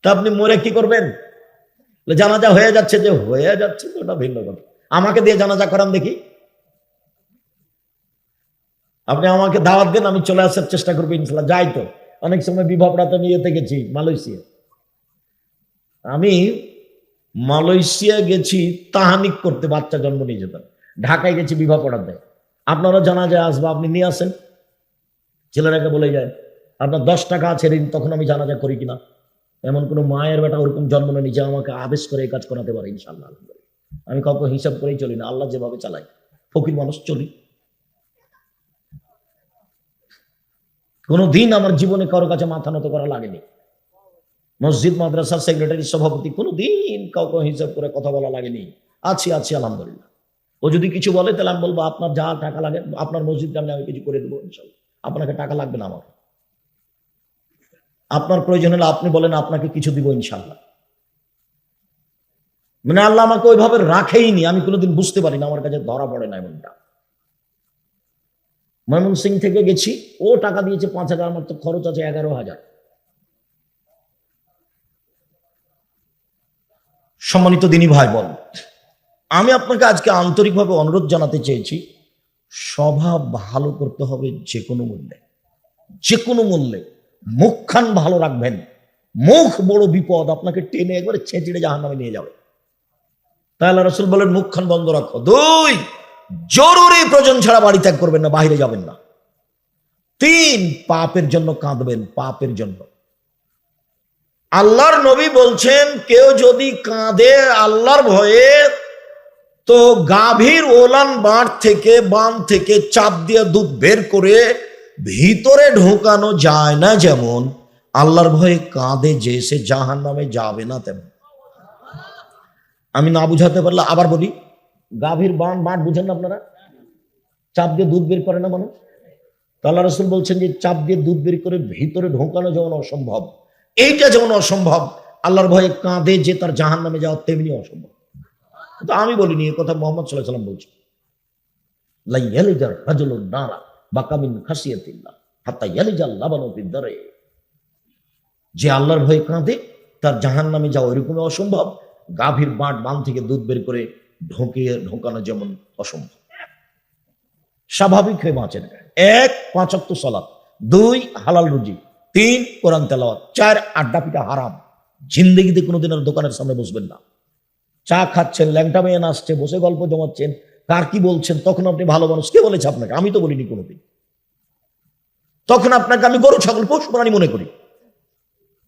তা আপনি মরে কি করবেন? জানাজা হয়ে যাচ্ছে, যে হয়ে যাচ্ছে তো ওটা ভিন্ন কথা। আমাকে দিয়ে জানাজা করান দেখি। আপনি আমাকে দাওয়াত দেন, আমি চলে আসার চেষ্টা করবো ইনশাল্লাহ। যাই তো, অনেক সময় বিবাহরাতে নিয়েতে গেছি মালয়েশিয়া। আমি মালয়েশিয়া গেছি তাহানিক করতে, বাচ্চা জন্ম নিয়ে যেতাম। ঢাকায় গেছি বিবাহ পড়াতে। আপনারা জানাজা আসবো, আপনি নিয়ে আসেন, ছেলেরাকে বলে যায় আপনার 10 টাকা আছে ঋণ, তখন আমি জানাজা করি কিনা। এমন কোন মায়ের বেটা ওরকম জন্ম নিয়ে নিজে আমাকে আদেশ করে এই কাজ করাতে পারে ইনশাআল্লাহ। আমি কাউকে হিসাব করেই চলি না, আল্লাহ যেভাবে চালাই, ফকির মানুষ চলি। কোনদিন আমার জীবনে কারো কাছে মাথা নত করা লাগেনি। মসজিদ মাদ্রাসার সেক্রেটারি সভাপতি, কোনদিন কাউকে হিসাব করে কথা বলা লাগেনি। আছি আলহামদুলিল্লাহ। ও যদি কিছু বলে তাহলে আমি বলবো আপনার যা টাকা লাগে, আপনার মসজিদ কামে আমি কিছু করে দেবো ইনশাআল্লাহ। আপনাকে টাকা লাগবে না আমার। আপনার প্রয়োজন হলে আপনি বলেন, আপনাকে কিছু দিব ইনশাআল্লাহ। মানে আল্লাহ আমাকে ওইভাবে রাখেইনি, আমি কোনোদিন বুঝতে পারি না, আমার কাছে ধরা পড়ে না এমনটা। ময়মনসিং থেকে গেছি, ও টাকা দিয়েছে 5,000, আমার তো খরচ আছে 11,000। সম্মানিত দিনী ভাই বোন, আমি আপনাকে আজকে আন্তরিকভাবে অনুরোধ জানাতে চেয়েছি, স্বভাব ভালো করতে হবে যে কোনো মূল্যে, যে কোনো মূল্যে। মুখখান ভালো রাখবেন, মুখ বড় বিপদ, আপনাকে টেনে একবারে ছেঁচড়ে জাহান্নামে নিয়ে যাবে। তাই আল্লাহ রাসূল বলেন মুখখান বন্ধ রাখো। 2, জরুরি প্রয়োজন ছাড়া বাড়ি ত্যাগ করবেন না, বাইরে যাবেন না। 3, পাপের জন্য কাঁদবেন, পাপের জন্য। আল্লাহর নবী বলছেন কেউ যদি কাঁদে আল্লাহর ভয়ে, তো গাভীর ওলান বাঁট থেকে, বান থেকে চাপ দিয়ে দুধ বের করে ভিতরে ঢোকানো যায় না, যেমন আল্লাহর ভয়ে কাঁদে যে সে জাহান্নামে যাবে না তেমন। আমি না বুঝাতে পারলে আবার বলি, গাভীর বাঁট বুঝেন না আপনারা? চাপ দিয়ে দুধ বের করে না মানুষ। আল্লাহ রাসূল বলছেন যে চাপ দিয়ে দুধ বের করে ভিতরে ঢোকানো যেমন অসম্ভব, এইটা যেমন অসম্ভব, আল্লাহর ভয়ে কাঁদে যে তার জাহান্নামে যাওয়া তেমনি অসম্ভব। তো আমি বলিনি, এ কথা মুহাম্মদ সাল্লাল্লাহু আলাইহি ওয়াসাল্লাম বলছেন। লা ইয়ালিজার রাজুলুন নারা বাকা মিন খাসিয়াতিল্লাহ হাত্তা ইয়ালিজাল লাবানু ফিদ দারে। যে আল্লাহর ভয়ে কাঁদে তার জাহান্নামে যাওয়া এরকমই অসম্ভব, গাভীর বান থেকে দুধ বের করে ঢোকানো যেমন অসম্ভব। স্বাভাবিক হয়ে বাঁচেন। 1, 5 ওয়াক্ত সালাত, 2, হালাল রুজি, 3, কোরআন তেলাওয়াত, 4, আড্ডা পিটা হারাম। জিন্দেগিতে কোনোদিন আর দোকানের সামনে বসবেন না। চা খাচ্ছেন, ল্যাংটা মেয়ে নাচছে, বসে গল্প জমাচ্ছেন, কার কি বলছেন, তখন আপনি ভালো মানুষ। কে বলেছে আপনাকে? আমি তো বলিনি কোনোদিন। তখন আপনাকে আমি গরু ছাগল পশু প্রাণী মনে করি,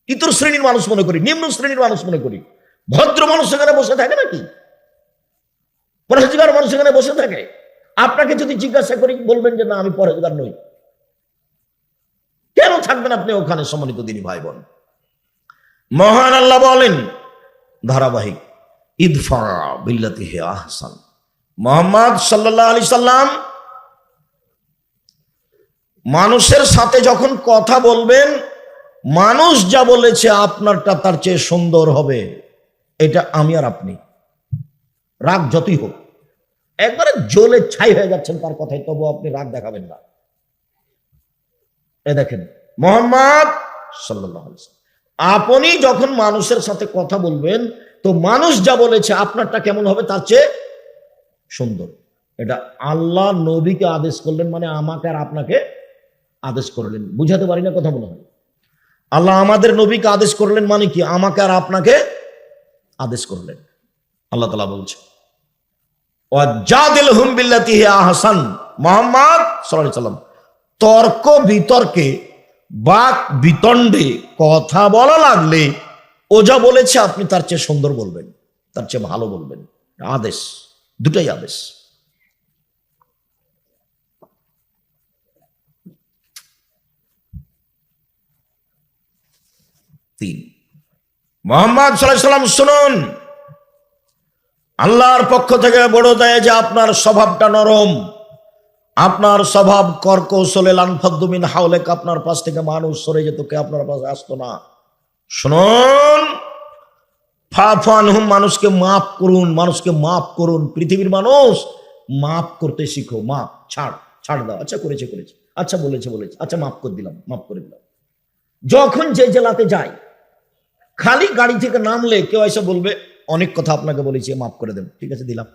ইতর শ্রেণীর মানুষ মনে করি, নিম্ন শ্রেণীর মানুষ মনে করি। ভদ্র মানুষ সেখানে বসে থাকে নাকি? পরহেজগার মানুষ সেখানে বসে থাকে? আপনাকে যদি জিজ্ঞাসা করি বলবেন যে না আমি পরহেজগার নই। কেন থাকবেন আপনি ওখানে? সম্মানিত দিনী ভাই বোন, মহান আল্লাহ বলেন ধারাবাহিক, ইদফা বিল্লাতি হি আহসান। মুহাম্মদ সাল্লাল্লাহু আলাইহি সাল্লাম মানুষের সাথে যখন কথা বলবেন, মানুষ যা বলেছে আপনারটা তার চেয়ে সুন্দর হবে, এটা আমি আর আপনি, রাগ যতই হোক, একবারে জ্বলে ছাই হয়ে যাচ্ছেন তার কথায়, তবু আপনি রাগ দেখাবেন না। এ দেখেন মুহাম্মদ সাল্লাল্লাহু আলাইহি ওয়াসাল্লাম, আপনি যখন মানুষের সাথে কথা বলবেন, তো মানুষ যা বলেছে আপনারটা কেমন হবে তার চেয়ে সুন্দর। এটা আল্লাহ নবীকে আদেশ করলেন, মানে আমাকে আর আপনাকে আদেশ করলেন। বুঝাতে পারি না কথা মনে হয়? আল্লাহ আমাদের নবীকে আদেশ করলেন মানে কি? আমাকে আর আপনাকে আদেশ করলেন। আল্লাহ তাআলা বলছে ওয়াজাদিলহুম বিল্লাতি হি আহসান। মুহাম্মদ সাল্লাল্লাহু আলাইহি ওয়াসাল্লাম তর্ক বিতর্কে, বাক বিতণ্ডে কথা বলা লাগলে ও যা বলেছে আপনি তার চেয়ে সুন্দর বলবেন, তার চেয়ে ভালো বলবেন। আদেশ, দুটাই আদেশ। মুহাম্মদ সাল্লাল্লাহু আলাইহি ওয়াসাল্লাম শুনুন, আল্লাহর পক্ষ থেকে বড় দেয় যে আপনার স্বভাবটা নরম, আপনার স্বভাব কর্কশলে লানফাদ্দু মিন হাওলেক, আপনার পাশ থেকে মানুষ সরে যেত, কে আপনার পাশে আসতো না। শুনুন, ফাফু আনহুম, মানুষকে মাফ করুন, মানুষকে মাফ করুন। পৃথিবীর মানুষ মাফ করতে শিখো। মাফ, ছাড় দাও। আচ্ছা করেছে, আচ্ছা বলেছে, আচ্ছা মাফ করে দিলাম, মাফ করে দিলাম। যখন যে জেলাতে যায়, খালি গাড়ি থেকে নামলে কেউ এসে বলবে অনেক কথা আপনাকে বলেছি, মাফ করে দেন। ঠিক আছে, দিলাম।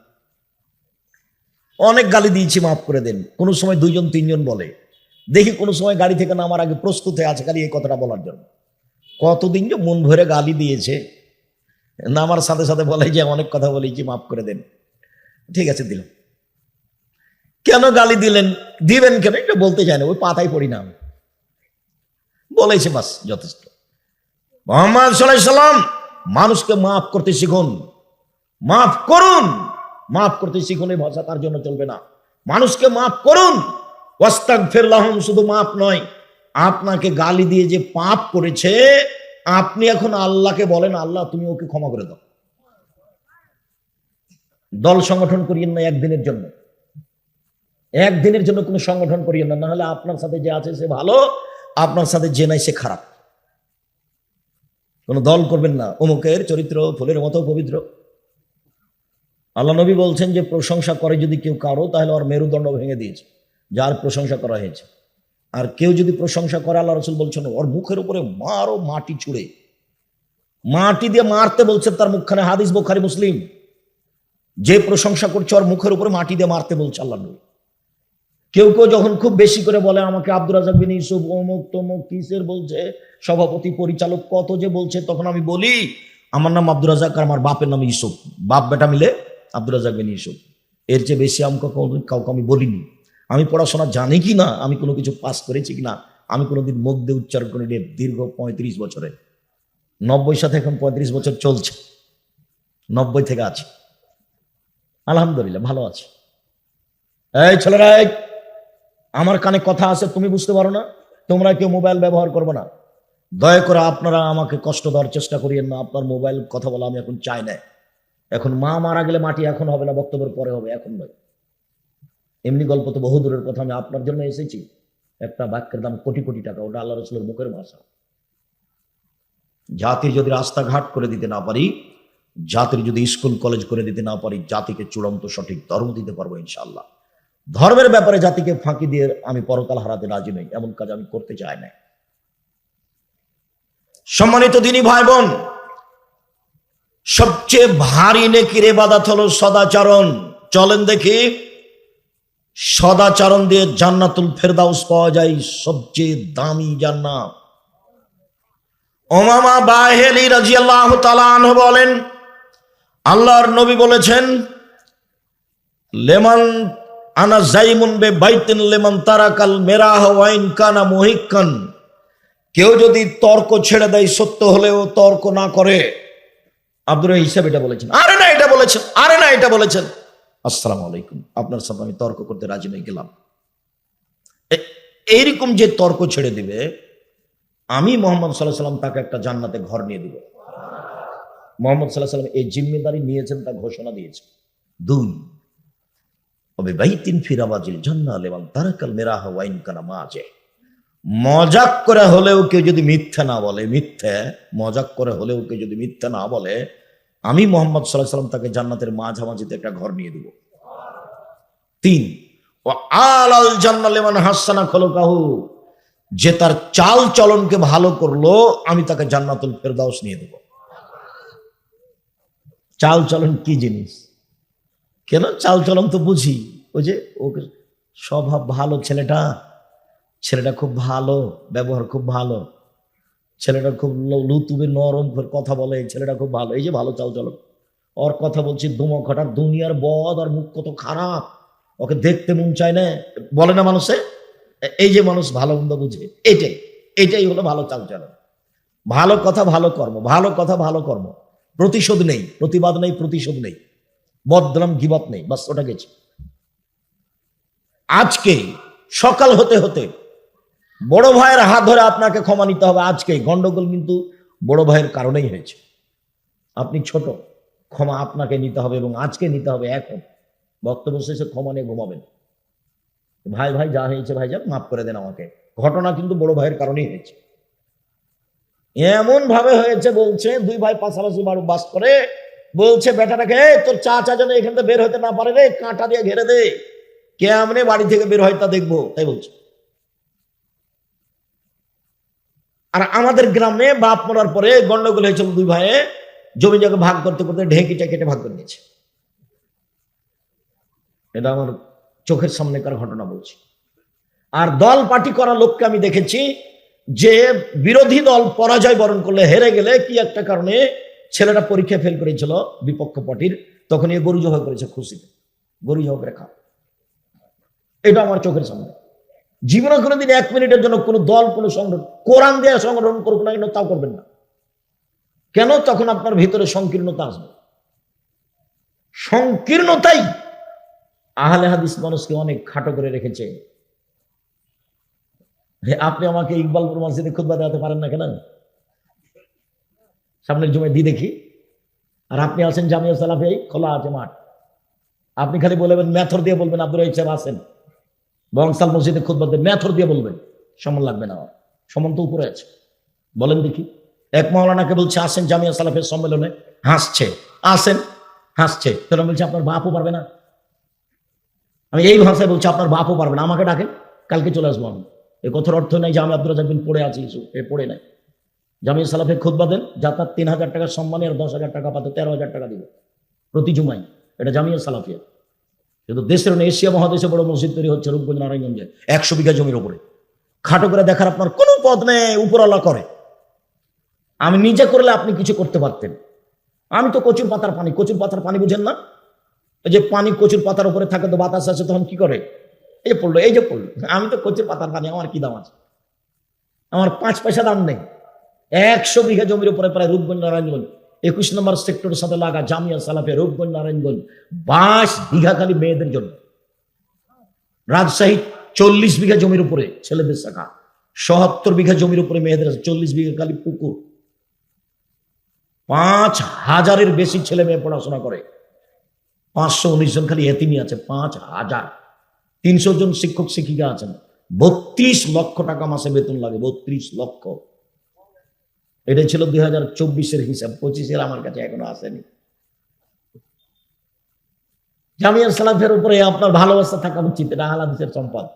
অনেক গালি দিয়েছি, মাফ করে দেন। কোনো সময় 2 জন 3 জন বলে, দেখি কোনো সময় গাড়ি থেকে নামার আগে প্রস্তুত হয়ে আছে খালি এই কথাটা বলার জন্য। কতদিন যে মন ভরে গালি দিয়েছে, নামার সাথে সাথে বলে যে অনেক কথা বলেছি, মাফ করে দেন। ঠিক আছে, দিলাম। কেন গালি দিলেন, দিবেন কেন এটা বলতে চায় না, ওই পাতায় পড়ি না, বলেছে বাস, যথেষ্ট। মুহাম্মদ সাল্লাল্লাহু আলাইহি সাল্লাম মানুষকে মাফ করতে শিখুন, মাফ করুন, মাফ করতে শিখুন। এই ভাষা তার জন্য চলবে না। মানুষকে মাফ করুন, ওয়াস্তাগফির লাহুম, শুধু মাফ নয়, আপনাকে গালি দিয়ে যে পাপ করেছে আপনি এখন আল্লাহকে বলেন, আল্লাহ তুমি ওকে ক্ষমা করে দাও। দল সংগঠন করিয়েন না একদিনের জন্য, একদিনের জন্য কোনো সংগঠন করিয়েন না, নাহলে আপনার সাথে যে আছে সে ভালো, আপনার সাথে যে নাই সে খারাপ। কোন দল করবেন না, অমুকের চরিত্র ফুলের মতো পবিত্র। আল্লাহ নবী বলছেন যে প্রশংসা করে যদি কেউ কারো, তাহলে ওর মেরুদণ্ড ভেঙে দিয়েছে, যার প্রশংসা করা হয়েছে। আর কেউ যদি প্রশংসা করে, আল্লাহ রাসূল বলছেন ওর মুখের উপরে মারো, মাটি ছুঁড়ে, মাটি দিয়ে মারতে বলছেন তার মুখখানে। হাদিস বুখারী মুসলিম। যে প্রশংসা করছে ওর মুখের উপরে মাটি দিয়ে মারতে বলছে আল্লাহ নবী। কেউ কেউ যখন খুব বেশি করে বলে আমাকে আব্দুর রাজ্জাক বিন ইউসুফ অমুক তমুক কিসের বলছে, সভাপতি পরিচালক কত যে বলছে, তখন আমি বলি আমার নাম আব্দুর রাজ্জাক আর আমার বাপের নাম ইউসুফ, বাপ বেটা মিলে আব্দুর রাজ্জাক বিন ইউসুফ। এর চেয়ে বেশি আমাকে কাউকে আমি বলিনি। আমি পড়াশোনা জানি কি না, আমি কোনো কিছু পাস করেছি কিনা, আমি কোনোদিন মুখ দিয়ে উচ্চারণ করে দীর্ঘ 35 বছরে, 90 সাথে এখন 35 বছর চলছে, 90 থেকে আছে, আলহামদুলিল্লাহ ভালো আছে। এই ছেলেরা, আমার কানে কথা আছে, তুমি বুঝতে পারো না, তোমরা কেউ মোবাইল ব্যবহার করবে না, দয়া করে আপনারা আমাকে কষ্ট দেওয়ার চেষ্টা করিয়েন না। আপনার মোবাইল কথা বলা আমি এখন চাই না। এখন মা মারা গেলে মাটি এখন হবে না, বক্তব্যের পরে হবে, এখন নয়। এমনি গল্প তো বহু দূরের কথা, আমি আপনার জন্য এসেছি। একটা বাক্যের দাম কোটি কোটি টাকা, ওটা আল্লাহ রাসূলের মুখের ভাষা। জাতির যদি রাস্তাঘাট করে দিতে না পারি, জাতির যদি স্কুল কলেজ করে দিতে না পারি, জাতিকে চূড়ান্ত সঠিক ধর্ম দিতে পারবো ইনশাআল্লাহ। ধর্মের ব্যাপারে জাতিকে ফাঁকি দিয়ে আমি পরকাল হারাতে রাজি নই, এমন কাজ আমি করতে চাই না। সম্মানিত দিনী ভাই বোন, সবচেয়ে ভারী নেকির ইবাদত হলো সদাচরণ। চলেন দেখি, সদাচরণ দিয়ে জান্নাতুল ফেরদাউস পাওয়া যায়, সবচেয়ে দামি জান্নাত। উমামা বাহিলি রাদিয়াল্লাহু তাআলা আনহু বলেন, আল্লাহর নবী বলেছেন, লেমান আনা জাইমুন বে বাইতিন লেমান তারাকাল মেরাহ ওয়া ইন কানা মুহিক্কান। কেউ যদি তর্ক ছেড়ে দেয়, সত্য হলেও তর্ক না করে। আব্দুর হিসাব এটা বলেছেন, আরে না এটা বলেছেন, আরে না এটা বলেছেন, আসসালামু আলাইকুম, আপনার সাথে আমি তর্ক করতে রাজি নই, গেলাম। এইরকম যে তর্ক ছেড়ে দিবে, আমি মুহাম্মদ সাল্লাল্লাহু আলাইহি ওয়াসাল্লাম তাকে একটা জান্নাতে ঘর নিয়ে দিব। মুহাম্মদ সাল্লাল্লাহু আলাইহি ওয়াসাল্লাম এই জিম্মেদারি নিয়েছেন, তা ঘোষণা দিয়েছেন। 2, তবে বাইতিন ফিরাবাজিল জান্নাহ লিমান তারাকাল মিরাহ ওয়া ইন কানা মাজিহ। মজাক করে হলেও কেউ যদি মিথ্যা না বলে, মজাক করে হলেও কেউ যদি মিথ্যা না বলে, আমি মুহাম্মদ সাল্লাল্লাহু আলাইহি ওয়াসাল্লাম তাকে জান্নাতের মাঝামাঝিতে একটা ঘর নিয়ে দিব। 3, ওয়া আলাল জান্নাহ লিমান হাসানা খুলুকাহু। যে তার চাল চলনকে ভালো করলো, আমি তাকে জান্নাতুল ফেরদাউস নিয়ে দেব। চাল চলন কি জিনিস? কেন চাল চলন তো বুঝি, ওই যে ওকে স্বভাব ভালো, ছেলেটা খুব ভালো, ব্যবহার খুব ভালো, ছেলেটা খুব লুতুবে নরম করে কথা বলে, ছেলেটা খুব ভালো, এই যে ভালো চাল চলন। ওর কথা বলছি দুমখাটার দুনিয়ার বদ, আর মুখ কত খারাপ, ওকে দেখতে মন চায় না, বলে না মানুষে। এই যে মানুষ ভালো মন্দ বুঝে, এটাই হলো ভালো চাল চলন। ভালো কথা ভালো কর্ম, ভালো কথা ভালো কর্ম, প্রতিশোধ নেই, প্রতিবাদ নেই, প্রতিশোধ নেই, বদনাম গিবত নেই, বাস ওটা গেছে। আজকে সকাল হতে হতে বড় ভাইয়ের হাত ধরে আপনাকে ক্ষমা নিতে হবে। আজকে গন্ডগোল কিন্তু বড় ভাইয়ের কারণেই হয়েছে। আপনি ছোট, ক্ষমা আপনাকে নিতে হবে, এবং আজকে নিতে হবে। এখন বক্তব্য শেষে ক্ষমা নিয়ে ঘুমাবেন। ভাই যা হয়েছে ভাই যান, মাফ করে দেন আমাকে। ঘটনা কিন্তু বড় ভাইয়ের কারণেই হয়েছে। এমন ভাবে হয়েছে, বলছে 2 ভাই পাশাপাশি বাস করে, বলছে বেটাটাকে, তোর চাচা যেন এখান থেকে বের হতে না পারে রে, কাঁটা দিয়ে ঘেরে দে, কেমনে বাড়ি থেকে বের হয় তা দেখবো, তাই বলছে। আর আমাদের গ্রামে বাপ মরার পরে গন্ডগোল হয়েছিল, দুই ভাইয়ে জমি জায়গা ভাগ করতে করতে ঢেঁকিটা কেটে ভাগ করে নিয়েছে। এটা আমার চোখের সামনেকার ঘটনা বলছি। আর দল পার্টি করা লোককে আমি দেখেছি যে বিরোধী দল পরাজয় বরণ করলে, হেরে গেলে কি একটা কারণে ছেলেটা পরীক্ষা ফেল করেছিল বিপক্ষ পার্টির, তখন এ গরু জবাই করেছে খুশিতে, গরু জবাই করে খা। এটা আমার চোখের সামনে। জীবনে কোনোদিন 1 মিনিটের জন্য কোনো দল, কোনো সংগঠন, কোরআন দিয়ে সংগঠন করুক না কেন, তাও করবেন না। কেন? তখন আপনার ভিতরে সংকীর্ণতা আসবে। সংকীর্ণতাই আহলে হাদিস মানুষকে অনেক খাটো করে রেখেছে। আপনি আমাকে ইকবালপুর মসজিদে খুতবা দেওয়াতে পারেন না কেন? সামনের জুমায় দিয়ে দেখি। আর আপনি আছেন জামিয়া সালাফিয়ায়, খোলা আছে মাঠ, আপনি খালি বলবেন, মেথর দিয়ে বলবেন আব্দুল রাহিব সাহেব আছেন বংশাল মসজিদে খুতবা দেন, মেথর দিয়ে বলবেন, সমান লাগবে না। সমান তো উপরে আছে। বলেন দেখি, এক মাওলানাকে বলছে আসেন জামিয়া সালাফিয়া সম্মেলনে, হাসছে, আসেন, হাসছে। তাহলে বলছে আপনার বাপও পারবে না। আমি এই ভাষায় বলছি, আপনার বাপও পারবে না, আমাকে ডাকেন, কালকে চলে আসবো আমি। এই কথার অর্থ নাই যে আমি আব্দুল রাজ্জাক বিন পড়ে আছি, পড়ে নাই। জামিয়া সালাফে খুতবা দেন, যাতায়াত 3000 টাকার সম্মানে, আর 10,000 টাকা পাতে 13,000 টাকা দিবে প্রতি জুমাই। এটা জামিয়া সালাফিয়া। কিন্তু দেশের এশিয়া মহাদেশে বড় মসজিদ তৈরি হচ্ছে রূপগঞ্জ নারায়ণগঞ্জে, 100 বিঘা জমির উপরে। খাটো করে দেখার আপনার কোনো পথ নেই, উপরওয়ালা করে। আমি নিজে করলে আপনি কিছু করতে পারতেন। আমি তো কচুর পাতার পানি, কচুর পাতার পানি বুঝেন না? এই যে পানি কচুর পাতার উপরে থাকে, তো বাতাস আছে, তখন কি করে? এই যে পড়লো, এই যে পড়লো। আমি তো কচুর পাতার পানি, আমার কি দাম আছে? আমার 5 পয়সা দাম নেই। 100 বিঘা জমির উপরে প্রায় রূপগঞ্জ নারায়ণগঞ্জ 21 নম্বর সেক্টরের সাথে লাগা জামিয়া সালাফিয়া রূপগঞ্জ নারায়ণগঞ্জ 22 বিঘা খালি মেয়েদের জন্য। রাজশাহী 40 বিঘা জমির উপরে ছেলেদের শাখা, 77 বিঘা জমির উপরে মেয়েদের, 40 বিঘা খালি পুকুর। 5000-এর বেশি ছেলে মেয়ে পড়াশোনা করে। 519 জন খালি এতিমি আছে, 5000। 300 জন শিক্ষক শিক্ষিকা আছেন। 32 লক্ষ টাকা মাসে বেতন লাগে, 32 লক্ষ। এটাই ছিল 2024-এর হিসাব, 25-এর আমার কাছে এখনো আসেনি। জামিয়া সালাফের উপরে আপনার ভালোবাসা থাকা উচিত, এটা আহলে হাদিসের সম্পদ।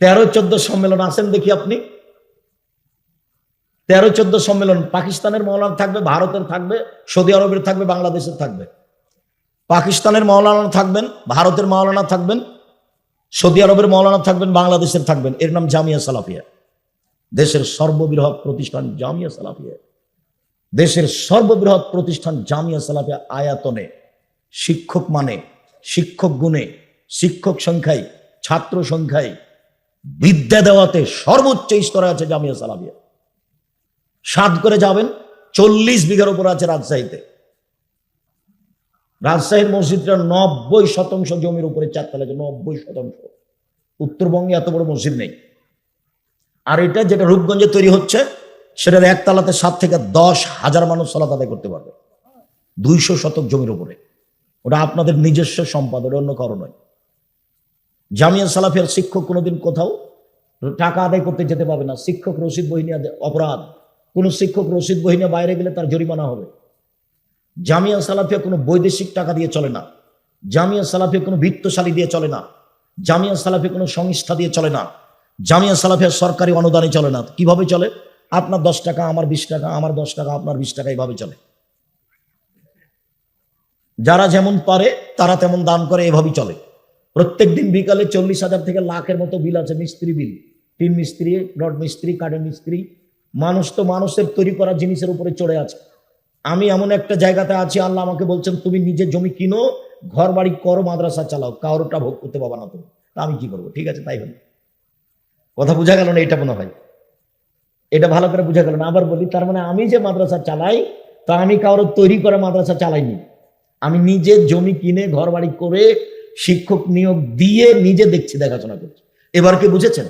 13-14 সম্মেলন আসেন দেখি আপনি। 13-14 সম্মেলন, পাকিস্তানের মৌলানা থাকবে, ভারতের থাকবে, সৌদি আরবের থাকবে, বাংলাদেশের থাকবে। পাকিস্তানের মৌলানা থাকবেন, ভারতের মৌলানা থাকবেন, সৌদি আরবের মৌলানা থাকবেন, বাংলাদেশের থাকবেন। এর নাম জামিয়া সালাফিয়া। দেশের সর্ববৃহৎ প্রতিষ্ঠান জামিয়া সালাফিয়া। দেশের সর্ববৃহৎ প্রতিষ্ঠান জামিয়া সালাফিয়া। আয়াতনে, শিক্ষক মানে, শিক্ষক গুণে, শিক্ষক সংখ্যায়, ছাত্র সংখ্যায়, বিদ্যা দেওয়াতে সর্বোচ্চ স্তরে আছে জামিয়া সালাফিয়া। 7 করে যাবেন, 40 বিঘার উপর আছে রাজশাহীতে। রাজশাহীর মসজিদটা 90% জমির উপরে 4 তলা, 90%। উত্তরবঙ্গে এত বড় মসজিদ নেই। আর এটা যেটা রূপগঞ্জে তৈরি হচ্ছে, সেটার 1 তলাতে 7 থেকে 10,000 মানুষ সালাত আদায় করতে পারবে। 200 শতক জমির উপরে। ওটা আপনাদের নিজস্ব সম্পদ, ওটা অন্য কারো নয়। জামিয়া সালাফিয়ার শিক্ষক কোনোদিন কোথাও টাকা আদায় করতে যেতে পারবে না। শিক্ষক রসিদ বই নিয়ে অপরাধ। কোন শিক্ষক রসিদ বই নিয়ে বাইরে গেলে তার জরিমানা হবে। জামিয়া সালাফিয়া কোনো বৈদেশিক টাকা দিয়ে চলে না। জামিয়া সালাফিয়া কোনো বিত্তশালী দিয়ে চলে না। জামিয়া সালাফিয়া কোনো সংস্থা দিয়ে চলে না। জামিয়া সালাফিয়া সরকারি অনুদানে চলে না। কিভাবে চলে? আপনার 10 টাকা, আমার 20 টাকা, আমার 10 টাকা, আপনার 20 টাকা, এইভাবে চলে। যারা যেমন পারে তারা তেমন দান করে, এভাবেই চলে। প্রত্যেক দিন বিকালে 40,000 থেকে লাখের মতো বিল আছে, মিস্ত্রি বিল। টিন মিস্ত্রি, রড মিস্ত্রি, কাঠের মিস্ত্রি। মানুষ তো মানুষের তৈরি করা জিনিসের উপরে চড়ে আছে। আমি এমন একটা জায়গাতে আছি, আল্লাহ আমাকে বলছেন তুমি নিজের জমি কিনো, ঘর বাড়ি করো, মাদ্রাসা চালাও, কারোটা ভোগ করতে পারবা না তুমি। আমি কি করবো? ঠিক আছে, তাই হলো। কথা বোঝা গেল না? এটা মনে হয় এটা ভালো করে বোঝা গেল না। আবার বলি, তার মানে আমি যে মাদ্রাসা চালাই, তা আমি কারোর তৈরি করা মাদ্রাসা চালাইনি। আমি নিজের জমি কিনে, ঘর বাড়ি করে, শিক্ষক নিয়োগ দিয়ে নিজে দেখছি, দেখাশোনা করছি। এবার কি বুঝেছেন?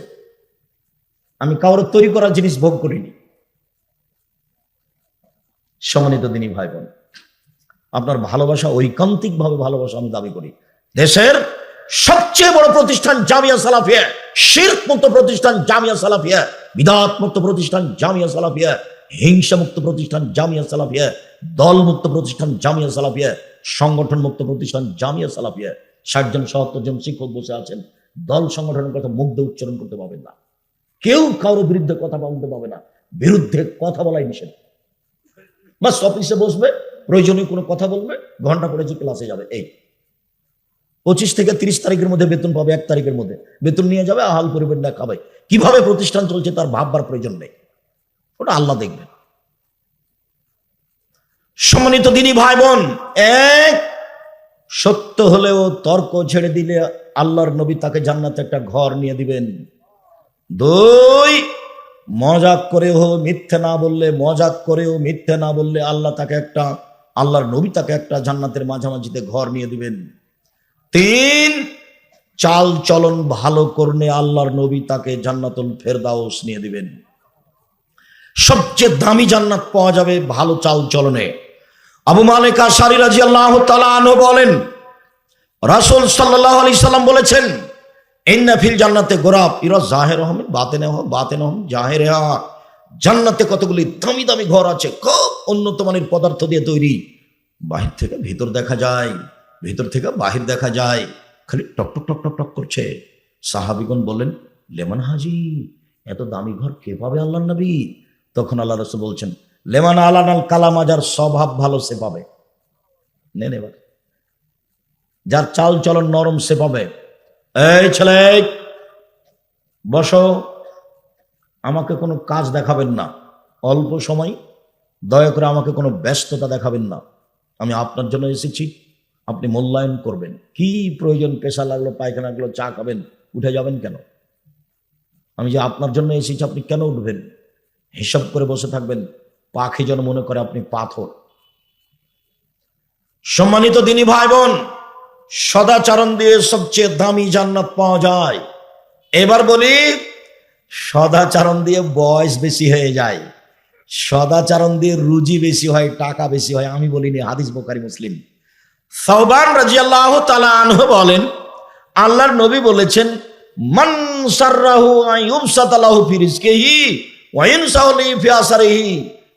আমি কারোর তৈরি করা জিনিস ভোগ করিনি। সম্মানিত দিনী ভাই বোন, আপনার ভালোবাসা ঐকান্তিক ভাবে ভালোবাসা আমি দাবি করি। দেশের সবচেয়ে বড় প্রতিষ্ঠান জামিয়া সালাফিয়া, শিরক মুক্ত প্রতিষ্ঠান জামিয়া সালাফিয়া, বিদআত মুক্ত প্রতিষ্ঠান জামিয়া সালাফিয়া, হিংসা মুক্ত প্রতিষ্ঠান জামিয়া সালাফিয়া, দল মুক্ত প্রতিষ্ঠান জামিয়া সালাফিয়া, সংগঠন মুক্ত প্রতিষ্ঠান জামিয়া সালাফিয়া। 60 জন 70 জন শিক্ষক বসে আছেন। দল সংগঠনের কথা মুখ দিয়ে উচ্চারণ করতে পারবেন না। কেউ কারোর বিরুদ্ধে কথা বলতে পারবে না। বিরুদ্ধে কথা বলাই নিষেধ। বাস অফিসে বসবে, প্রয়োজনীয় কোনো কথা বলবে, ঘন্টা পড়েছে ক্লাসে যাবে। এই 25 থেকে 30 তারিখের মধ্যে বেতন পাবে, 1 তারিখের মধ্যে বেতন নিয়ে যাবে, আহাল পরিবার না খাবে। কিভাবে প্রতিষ্ঠান চলছে তার ভাববার প্রয়োজন নেই, ওটা আল্লাহ দেখবেন। সম্মানিত দিনী ভাই বোন, এক, সত্য হলেও তর্ক ছেড়ে দিলে আল্লাহর নবী তাকে জান্নাতে একটা ঘর নিয়ে দিবেন। 2, মজাক করেও মিথ্যে না বললে আল্লাহর নবী তাকে একটা জান্নাতের মাঝামাঝিতে ঘর নিয়ে দিবেন। 3, চাল চলন ভালো করলে আল্লাহর নবী তাকে জান্নাতুল ফেরদাউস নিয়ে দিবেন। সবচেয়ে দামি জান্নাত পাওয়া যাবে ভালো চাল চলনে। আবু মালিক আশআরী রাদিয়াল্লাহু তাআলা আনহু বলেন, রাসূল সাল্লাল্লাহু আলাইহি সাল্লাম বলেছেন, ইন্না ফিল জান্নাতে গোরাব ইরা জাহিরুহুম বাতিনুহুম জাহিরা। জান্নাতে কতগুলি দামি দামি ঘর আছে, খুব উন্নত মানের পদার্থ দিয়ে তৈরি। বাহির থেকে ভিতর দেখা যায়, ভিতর থেকে বাহির দেখা যায়, খালি টক টক টক টক টক করছে। সাহাবীগণ বলেন, লেমান হাজি, এত দামি ঘর কে পাবে আল্লাহর নবী? তখন আল্লাহ রাসূল বলছেন, লেমান আলানাল কালাম, যার স্বভাব ভালো সে পাবে। নেন এবার, যার চাল চলন নরম সে পাবে। এই ছেলে, বসো, আমাকে কোনো কাজ দেখাবেন না, অল্প সময়, দয়া করে আমাকে কোনো ব্যস্ততা দেখাবেন না। আমি আপনার জন্য এসেছি, আপনি মূল্যায়ন করবেন। কি প্রয়োজন, পেশা লাগলো, পায়খানা লাগলো, চা খাবেন, উঠে যাবেন কেন? আমি যে আপনার জন্য এসেছি, আপনি কেন উঠবেন? হিসাব করে বসে থাকবেন, পাখি যেন মনে করে আপনি পাথর। সম্মানিত দিনী ভাই বোন, সদাচরণ দিয়ে সবচেয়ে দামি জান্নাত পাওয়া যায়। এবার বলি, সদাচরণ দিয়ে বয়স বেশি হয়ে যায়, সদাচরণ দিয়ে রুজি বেশি হয়, টাকা বেশি হয়। আমি বলিনি, হাদিস বুখারী মুসলিম। সাওবান রাদিয়াল্লাহু তাআলা আনহু বলেন, আল্লাহর নবী বলেছেন, মান সাররাহু আইয়ুবসাতা লাহু ফি রিজকিহি ওয়া ইনসাহু ফি আসরিহি।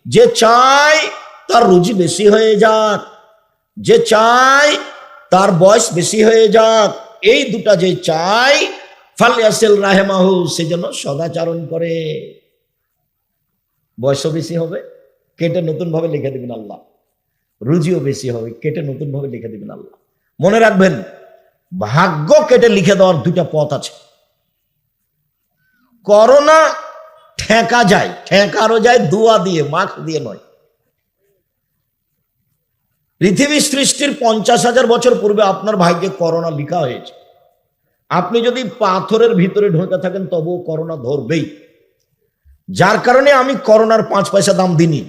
যে চায় তার রুজি বেশি হয়ে যাক, যে চায় তার বয়স বেশি হয়ে যাক, এই দুটা যে চায়, ফালইয়াসিল রাহিমাহু, সে যেন সদাচরণ করে। বয়সও বেশি হবে, কেটে নতুন ভাবে লিখে দিবেন আল্লাহ। রুজিও বেশি হবে, কেটে নতুন ভাবে লিখে দিবেন আল্লাহ। মনে রাখবেন, ভাগ্য কেটে লিখে দেওয়ার দুটা পথ আছে। করোনা ঠেকা যায়, ঠেকারও যায় দোয়া দিয়ে, মাখ দিয়ে নয়। পৃথিবী সৃষ্টির 50,000 বছর পূর্বে আপনার ভাগ্যে করোনা লিখা হয়েছে। আপনি যদি পাথরের ভিতরে ঢোকে থাকেন তবুও করোনা ধরবেই। যার কারণে আমি করোনার 5 পয়সা দাম দিইনি।